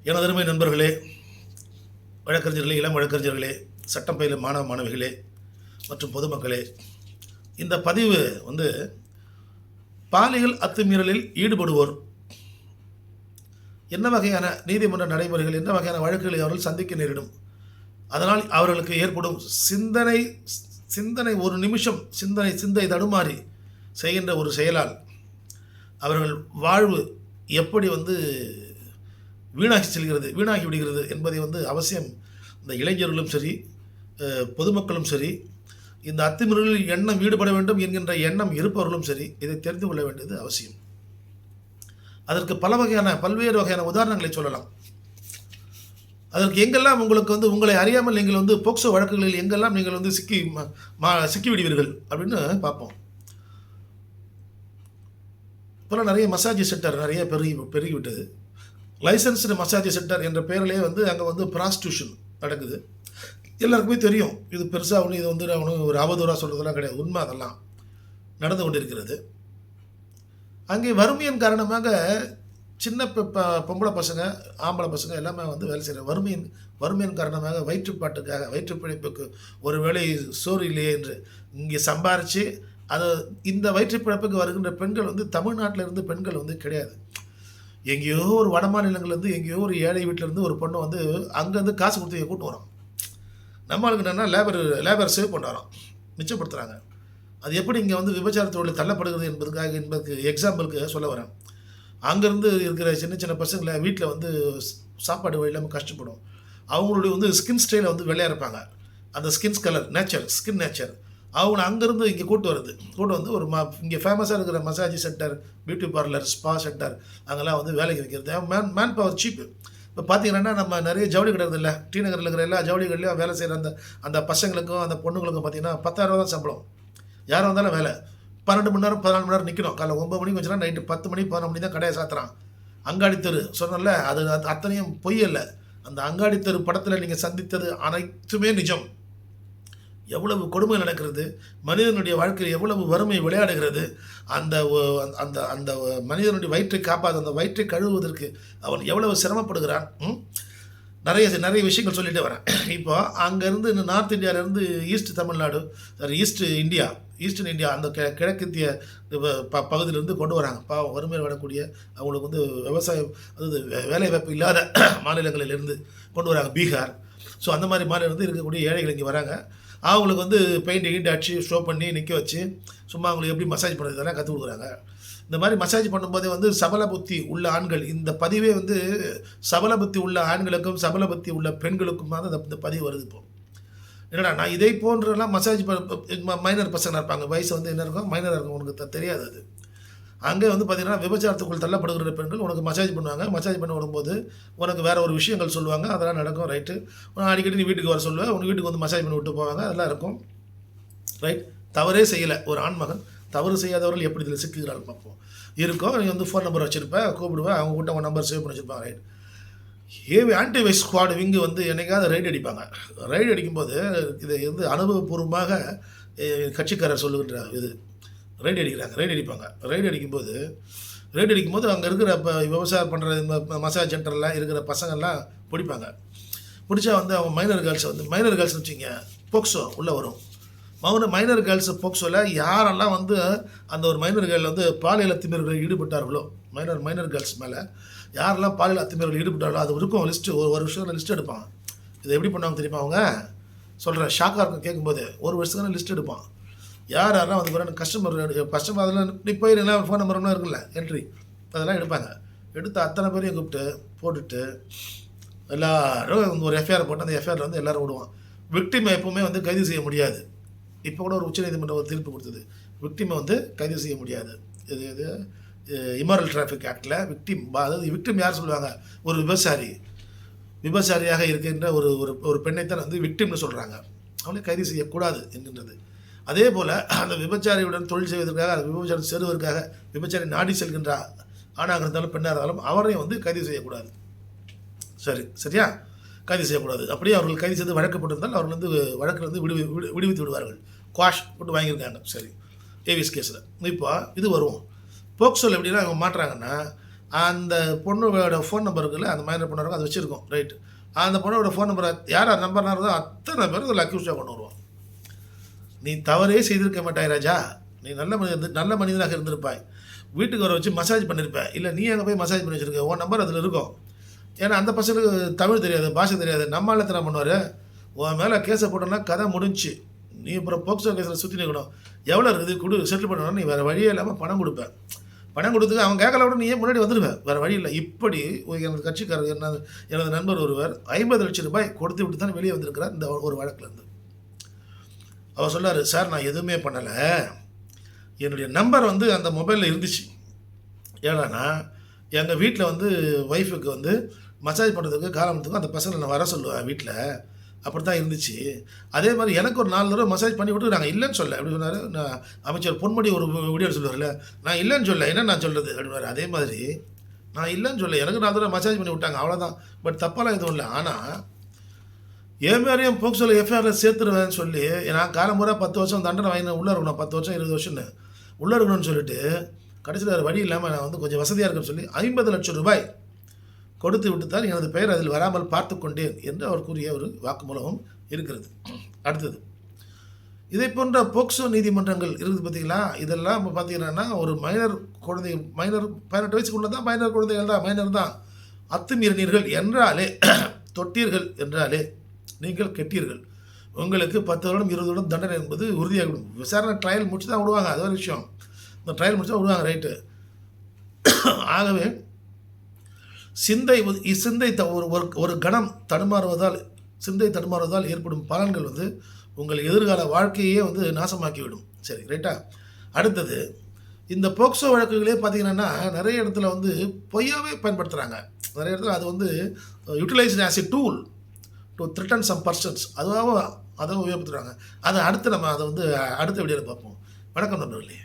எனதருமை நண்பர்களே, வழக்கறிஞர்களே, இளம் வழக்கறிஞர்களே, சட்டம் பயிலும் மாணவ மாணவிகளே மற்றும் பொதுமக்களே, இந்த பதிவு பாலியல் அத்துமீறலில் ஈடுபடுவோர் என்ன வகையான நீதிமன்ற நடைமுறைகள், என்ன வகையான வழக்குகளை அவர்கள் சந்திக்க நேரிடும், அதனால் அவர்களுக்கு ஏற்படும் சிந்தனை ஒரு நிமிஷம் சிந்தை தடுமாறி செய்கின்ற ஒரு செயலால் அவர்கள் வாழ்வு எப்படி வீணாகி விடுகிறது என்பதை அவசியம் இந்த இளைஞர்களும் சரி, பொதுமக்களும் சரி, இந்த அத்துமீறலில் எண்ணம் ஈடுபட வேண்டும் என்கின்ற எண்ணம் இருப்பவர்களும் சரி, இதை தெரிந்து கொள்ள வேண்டியது அவசியம். அதற்கு பல்வேறு வகையான உதாரணங்களை சொல்லலாம். அதற்கு எங்கெல்லாம் உங்களுக்கு உங்களை அறியாமல் நீங்கள் போக்சோ வழக்குகளில் எங்கெல்லாம் நீங்கள் சிக்கி விடுவீர்கள் அப்படின்னு பார்ப்போம். இப்போலாம் நிறைய மசாஜ் சென்டர் நிறைய பெருகிவிட்டது. லைசன்ஸ்டு மசாஜ் சென்டர் என்ற பெயரிலே அங்கே ப்ராஸ்டியூஷன் நடக்குது. எல்லாருக்குமே தெரியும். இது பெருசாக இது அவனு ஒரு அவதூறாக சொல்கிறதுலாம் கிடையாது, உண்மை. அதெல்லாம் நடந்து கொண்டிருக்கிறது. அங்கே வறுமையின் காரணமாக சின்ன பொம்பளை பசங்க, ஆம்பளை பசங்க எல்லாமே வேலை செய்கிறாங்க. வறுமையின் காரணமாக வயிற்று பிழைப்புக்கு ஒரு வேளை சோறு இல்லையே என்று இங்கே சம்பாரித்து இந்த வயிற்று பிழைப்புக்கு வருகின்ற பெண்கள் தமிழ்நாட்டில் இருந்து பெண்கள் கிடையாது. எங்கேயோ ஒரு வட மாநிலங்கள்லேருந்து, எங்கேயோ ஒரு ஏழை வீட்டிலேருந்து ஒரு பொண்ணு அங்கேருந்து காசு கொடுத்து கூட்டு வரோம். நம்மளுக்கு என்னென்னா லேபர் சேவ் பண்ணுறோம், மிச்சப்படுத்துகிறாங்க. அது எப்படி இங்கே விபச்சாரத்தோடு தள்ளப்படுகிறது என்பதுக்கு எக்ஸாம்பிளுக்கு சொல்ல வரேன். அங்கேருந்து இருக்கிற சின்ன சின்ன பசங்களை வீட்டில் சாப்பாடு வழி இல்லாமல் கஷ்டப்படும். அவங்களுடைய ஸ்கின் ஸ்டைலை வெள்ளையாக இருப்பாங்க. அந்த ஸ்கின் நேச்சர் அவங்க அங்கேருந்து இங்கே கூட்டு ஒரு இங்கே ஃபேமஸாக இருக்கிற massage centre, beauty parlour, spa centre, அங்கெல்லாம் வேலைக்கு வைக்கிறது. மேன் பவர் சீப்பு. இப்போ பார்த்தீங்கன்னா நம்ம நிறைய ஜவுளி கடை இல்லை, டி நகரில் இருக்கிற எல்லா ஜவுளி கடையிலையும் வேலை செய்கிற அந்த பசங்களுக்கும் அந்த பொண்ணுங்களுக்கும் பார்த்தீங்கன்னா 10,000 தான் சம்பளம். யாரும் வந்தாலும் வேலை 12 மணி நேரம் 14 மணி நேரம் நிற்கணும். காலைல 9 மணிக்கு வச்சுன்னா நைட்டு 10 மணி 11 மணி தான் கடையை சாத்துறான். அங்காடி தெரு சொன்னல, அது அத்தனையும் பொய் இல்லை. அந்த அங்காடி தெரு படத்தில் நீங்கள் சந்தித்தது அனைத்துமே நிஜம். எவ்வளவு கொடுமை நடக்கிறது, மனிதனுடைய வாழ்க்கையில் எவ்வளவு வறுமை விளையாடுகிறது. அந்த அந்த அந்த மனிதனுடைய வயிற்றை அந்த வயிற்றை கழுவுவதற்கு அவன் எவ்வளவு சிரமப்படுகிறான். நிறைய விஷயங்கள் சொல்லிட்டு வரேன். இப்போ அங்கேருந்து நார்த் இந்தியாவிலேருந்து ஈஸ்டர்ன் இந்தியா அந்த கிழக்கத்திய பகுதியிலேருந்து கொண்டு வராங்க. பாவம், வறுமையில் வரக்கூடிய அவங்களுக்கு விவசாயம் வேலைவாய்ப்பு இல்லாத மாநிலங்களிலிருந்து கொண்டு வராங்க, பீகார். ஸோ அந்த மாதிரி மாநிலம் இருக்கக்கூடிய ஏழைகள் இங்கே வராங்க. அவங்களுக்கு பெயிண்ட் அடிச்சு ஷோ பண்ணி நிற்க வச்சு சும்மா அவங்களுக்கு எப்படி மசாஜ் பண்ணுறது இதெல்லாம் கற்றுக் கொடுக்குறாங்க. இந்த மாதிரி மசாஜ் பண்ணும்போதே சபல புத்தி உள்ள ஆண்கள், இந்த பதிவே சபல புத்தி உள்ள ஆண்களுக்கும் சபல புத்தி உள்ள பெண்களுக்கும் இந்த பதிவு வருது. இப்போ என்னடா, நான் இதை போன்றெல்லாம் மசாஜ் மைனர் பசங்களாக இருப்பாங்க, வயசு என்ன இருக்கும், மைனராக இருக்கும், உனக்கு தெரியாது. அது அங்கே பார்த்தீங்கன்னா விபச்சாரத்துக்குள் தள்ளப்படுகிற பெண்கள் உனக்கு மசாஜ் பண்ணுவாங்க. மசாஜ் பண்ணி விடும்போது உனக்கு வேறு ஒரு விஷயங்கள் சொல்லுவாங்க, அதெல்லாம் நடக்கும். ரைட்டு, அடிக்கடி நீ வீட்டுக்கு வர சொல்லுவேன், உங்கள் வீட்டுக்கு மசாஜ் பண்ணி விட்டு போவாங்க, அதெல்லாம் இருக்கும். ரைட், தவறே செய்யலை ஒரு ஆண்மகன், தவறு செய்யாதவர்கள் எப்படி இதில் சிக்குகிறாள் பார்ப்போம். இருக்கும், நீ ஃபோன் நம்பர் வச்சுருப்பேன், கூப்பிடுவேன், அவங்க கூட்ட உன் நம்பர் சேவ் பண்ணி வச்சுருப்பாங்க. ரைட், ஆன்டிவைஸ் ஸ்குவாடு விங்கு என்னைக்காவது ரைடு அடிப்பாங்க. ரைடு அடிக்கும்போது இதை அனுபவபூர்வமாக கட்சிக்காரர் சொல்லுகின்ற இது ரைடு அடிப்பாங்க. ரைடு அடிக்கும்போது அங்கே இருக்கிற விவசாயம் பண்ணுற மசாஜ் சென்டர்லாம் இருக்கிற பசங்கள்லாம் பிடிப்பாங்க. பிடிச்சா அவங்க மைனர் கேர்ள்ஸ் வச்சுங்க போக்சோ உள்ளே வரும். மைனர் கேர்ள்ஸ் போக்சோவில் யாரெல்லாம் அந்த ஒரு மைனர் கேர்ள் பாலியல் அத்துமீறலில் ஈடுபட்டார்களோ, மைனர் கேர்ள்ஸ் மேலே யாரெல்லாம் பாலியல் அத்துமீறலில் ஈடுபட்டார்களோ அது இருக்கும் லிஸ்ட்டு. ஒரு வருஷம் லிஸ்ட் எடுப்பாங்க. இதை எப்படி பண்ணுவாங்க தெரியுமா? அவங்க சொல்கிறேன், ஷாக்காக இருக்கும் கேட்கும்போது. ஒரு வருஷத்துக்கான லிஸ்ட் எடுப்பான். யாரெல்லாம் கஸ்டமர் அதெல்லாம் நீ போயிருந்தா ஃபோன் நம்பர்லாம் இருக்குல்ல, என்ட்ரி அதெல்லாம் எடுப்பாங்க. எடுத்து அத்தனை பேரையும் கூப்பிட்டு போட்டுட்டு எல்லோரும் ஒரு எஃப்ஐஆர் போட்டு அந்த எஃப்ஐஆரில் எல்லோரும் விடுவான். விக்டிமை எப்போவுமே கைது செய்ய முடியாது. இப்போ கூட ஒரு உச்சநீதிமன்றம் ஒரு தீர்ப்பு கொடுத்தது, விக்டிமை கைது செய்ய முடியாது. இது இமாரல் டிராஃபிக் ஆக்டில் விக்டிம் யார் சொல்லுவாங்க? ஒரு விபச்சாரியாக இருக்கின்ற ஒரு பெண்ணைத்தான் விக்டிம்னு சொல்கிறாங்க. அவளை கைது செய்யக்கூடாது என்கின்றது. அதே போல் அந்த விபச்சாரியுடன் தொழில் செய்வதற்காக, அந்த விபச்சாரம் சேருவதற்காக விபச்சாரி நாடி செல்கின்ற ஆணாக இருந்தாலும் பெண்ணாக இருந்தாலும் அவரையும் கைது செய்யக்கூடாது. சரியா? கைது செய்யக்கூடாது. அப்படியே அவர்கள் கைது செய்து வழக்கப்பட்டிருந்தால் அவர்கள் வழக்கில் விடுவித்து விடுவார்கள். குவாஷ் போட்டு வாங்கியிருக்காங்க. சரி, ஏவிஎஸ் கேஸில். இப்போ இது வருவோம். போக்சோவில் எப்படின்னா அவங்க மாட்டுறாங்கன்னா, அந்த பொண்ணோட ஃபோன் நம்பர் இருக்குல்ல, அந்த மைனர் பொண்ணு இருக்கும், அது வச்சிருக்கோம். ரைட். அந்த பொண்ணோட ஃபோன் நம்பர யார் யார் நம்பர்லாம் இருக்குதோ அத்தனை பேரும் அதில அக்யூஸ்டா கொண்டு வருவோம். நீ தவறே செய்திருக்க மாட்டாய் ராஜா. நீ நல்ல மனிதனாக இருந்திருப்பாய். வீட்டுக்கு வர வச்சு மசாஜ் பண்ணியிருப்ப. இல்ல நீ அங்க போய் மசாஜ் பண்ணி வச்சிருக்க. உன் நம்பர் அதில இருக்கும். ஏன்னா அந்த பசங்களுக்கு தமிழ் தெரியாது, பாஷை தெரியாது. நம்ம ஆளு எத்தன பண்ணுவாரு, உன் மேல கேஸ போட்டோம்னா கதை முடிஞ்சுச்சு. நீ அப்புறம் போக்சோ கேஸ்ல சுத்தி நிக்கணும். எவ்வளோ இருக்குது குடு செட்டில் பண்ணணும்னா நீ வேற வழியே இல்லாம பணம் குடுப்ப. பணம் குடுத்துட்டு அவன் கேட்கல கூட நீயே முன்னாடி வந்துருவ. வேற வழி இல்ல. இப்படி எனது கட்சிக்காரர் எனது நண்பர் ஒருவர் ₹50,00,000 கொடுத்து விட்டு தான் வெளியே வந்திருக்கிறார் இந்த ஒரு வழக்குலேருந்து. அவர் சொன்னாரு, சார் நான் எதுவுமே பண்ணல. என்னுடைய நம்பர் வந்து அந்த மொபைல்ல இருந்துச்சு. ஏன்னான்னா, எங்க வீட்ல வந்து ஒய்ஃபுக்கு வந்து மசாஜ் பண்ணுறதுக்கு, காலத்துக்கும் அந்த பசங்கள நான் வர சொல்லுவேன் வீட்ல. அப்படித்தான் இருந்துச்சு. அதே மாரி எனக்கு ஒரு 4 தடவ மசாஜ் பண்ணி விட்டுருக்காங்க. இல்லன்னு சொல்லல. எப்படி சொன்னாரு, நான் அமைச்சர் பொன்முடி ஒரு வீடியோல சொல்லுவார்ல, நான் இல்லன்னு சொல்லல. என்ன நான் சொல்றது அப்படின்னாரு. அதே மாதிரி நான் இல்லன்னு சொல்லல. எனக்கு 4 தடவ மசாஜ் பண்ணி விட்டாங்க. அவ்வளோதான். பட் தப்பாலாம் எதுவும் இல்ல. ஆனா, என் மேலயும் போக்சோல எஃப்ஐஆர்ல சேர்த்துருவேன்னு சொல்லி, நான் காலம்பூரா 10 வருஷம் தண்டனை வாங்கி உள்ள இருக்கணும். 10 வருஷம் 20 வருஷம்னு உள்ள இருக்கணும்னு சொல்லிட்டு, கடைசியில வேற வழி இல்லாம நான் வந்து கொஞ்சம் வசதியா இருக்குன்னு சொல்லி ₹50,00,000 கொடுத்து விட்டு தான் எனது பெயர் அதில் வராமல் பார்த்துக் கொண்டேன் என்று அவர் கூறிய ஒரு வாக்குமூலமும் இருக்கிறது. அடுத்தது, இதை போன்ற போக்சோ நீதிமன்றங்கள் இருக்குது பார்த்தீங்களா? இதெல்லாம் பார்த்தீங்கன்னா ஒரு மைனர் 18 வயசுக்குள்ள தான் மைனர் குழந்தைகள் தான், மைனர் தான். அத்துமீறினீர்கள் என்றாலே தொட்டீர்கள் என்றாலே நீங்கள் கெட்டீர்கள். உங்களுக்கு 10 வருடம் 20 வருடம் தண்டனை என்பது உறுதியாகிவிடும். விசாரணை ட்ரையல் முடிச்சு தான் விடுவாங்க. அது ஒரு விஷயம். இந்த ட்ரையல் முடிச்சு தான் விடுவாங்க. ரைட்டு. ஆகவே சிந்தை ஒரு கணம் தடுமாறுவதால் ஏற்படும் பலன்கள் வந்து உங்கள் எதிர்கால வாழ்க்கையே வந்து நாசமாக்கிவிடும். சரி, ரைட்டா? அடுத்தது, இந்த போக்சோ வழக்குகளே பார்த்தீங்கன்னா நிறைய இடத்துல வந்து பொய்யாவே பயன்படுத்துகிறாங்க. நிறைய இடத்துல அது வந்து utilized as a tool to threaten some persons அதை உபயோகப்படுத்துகிறாங்க. அதை அடுத்து நம்ம அதை வந்து அடுத்த வீடியோவில் பார்ப்போம். வணக்கம் நண்பர்களே.